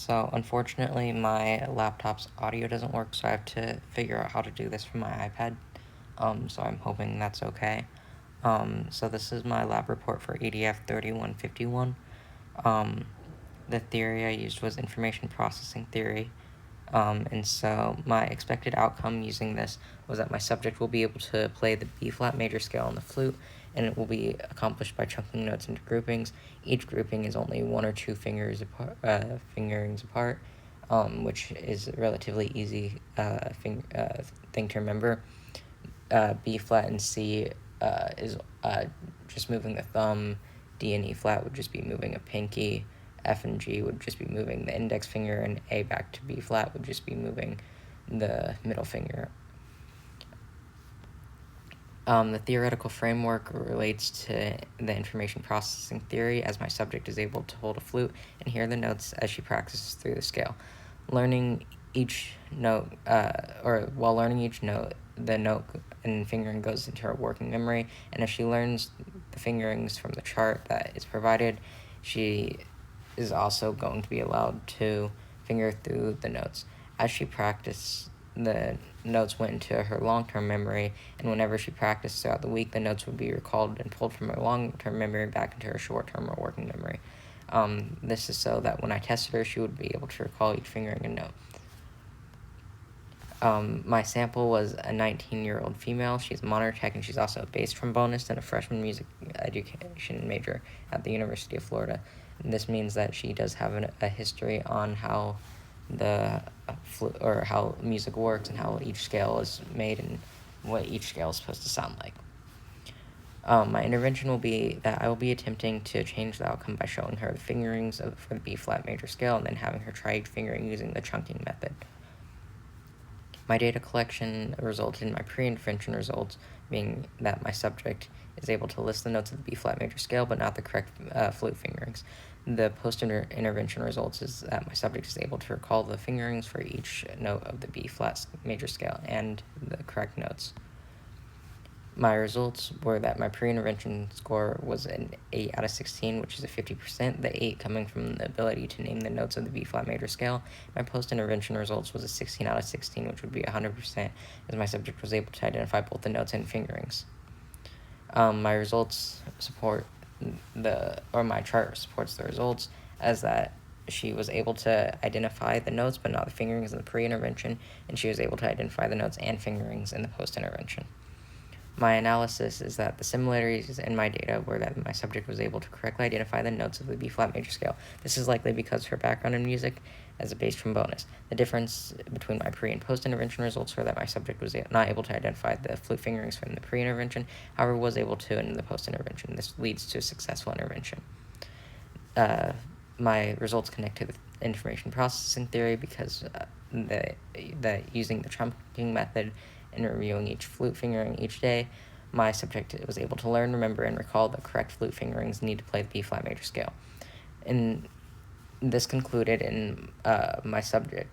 So unfortunately my laptop's audio doesn't work, so I have to figure out how to do this from my iPad. So I'm hoping that's okay. So this is my lab report for EDF3151. The theory I used was information processing theory. And so my expected outcome using this was that my subject will be able to play the B-flat major scale on the flute, and it will be accomplished by chunking notes into groupings. Each grouping is only one or two fingerings apart, which is a relatively easy thing to remember. B-flat and C is just moving the thumb. D and E flat would just be moving a pinky. F and G would just be moving the index finger, and A back to B flat would just be moving the middle finger. The theoretical framework relates to the information processing theory, as my subject is able to hold a flute and hear the notes as she practices through the scale. Learning each note, while learning each note, the note and fingering goes into her working memory, and if she learns the fingerings from the chart that is provided, she is also going to be allowed to finger through the notes. As she practiced, the notes went into her long-term memory, and whenever she practiced throughout the week, the notes would be recalled and pulled from her long-term memory back into her short-term or working memory. This is so that when I tested her, she would be able to recall each fingering and note. My sample was a 19-year-old female. She's a monitor tech, and she's also a bass trombonist and a freshman music education major at the University of Florida. And this means that she does have a history on how how music works and how each scale is made and what each scale is supposed to sound like. My intervention will be that I will be attempting to change the outcome by showing her the fingerings for the B-flat major scale and then having her try each fingering using the chunking method. My data collection resulted in my pre-intervention results being that my subject is able to list the notes of the B-flat major scale, but not the correct flute fingerings. The post-intervention results is that my subject is able to recall the fingerings for each note of the B-flat major scale and the correct notes. My results were that my pre-intervention score was an 8 out of 16, which is a 50%, the 8 coming from the ability to name the notes of the B-flat major scale. My post-intervention results was a 16 out of 16, which would be 100%, as my subject was able to identify both the notes and fingerings. My results support my chart supports the results, as that she was able to identify the notes but not the fingerings in the pre-intervention, and she was able to identify the notes and fingerings in the post-intervention. My analysis is that the similarities in my data were that my subject was able to correctly identify the notes of the B-flat major scale. This is likely because of her background in music as a bass trombonist. The difference between my pre- and post-intervention results were that my subject was not able to identify the flute fingerings from the pre-intervention, however was able to in the post-intervention. This leads to a successful intervention. My results connect to the information processing theory because using the chunking method and reviewing each flute fingering each day, my subject was able to learn, remember, and recall the correct flute fingerings needed to play the B-flat major scale. And this concluded in my subject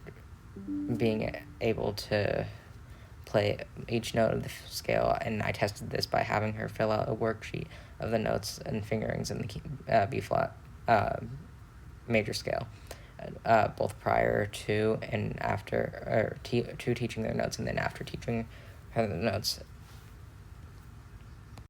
being able to play each note of the scale, and I tested this by having her fill out a worksheet of the notes and fingerings in the B-flat major scale, both prior to and after, to teaching their notes, and then after teaching her the notes.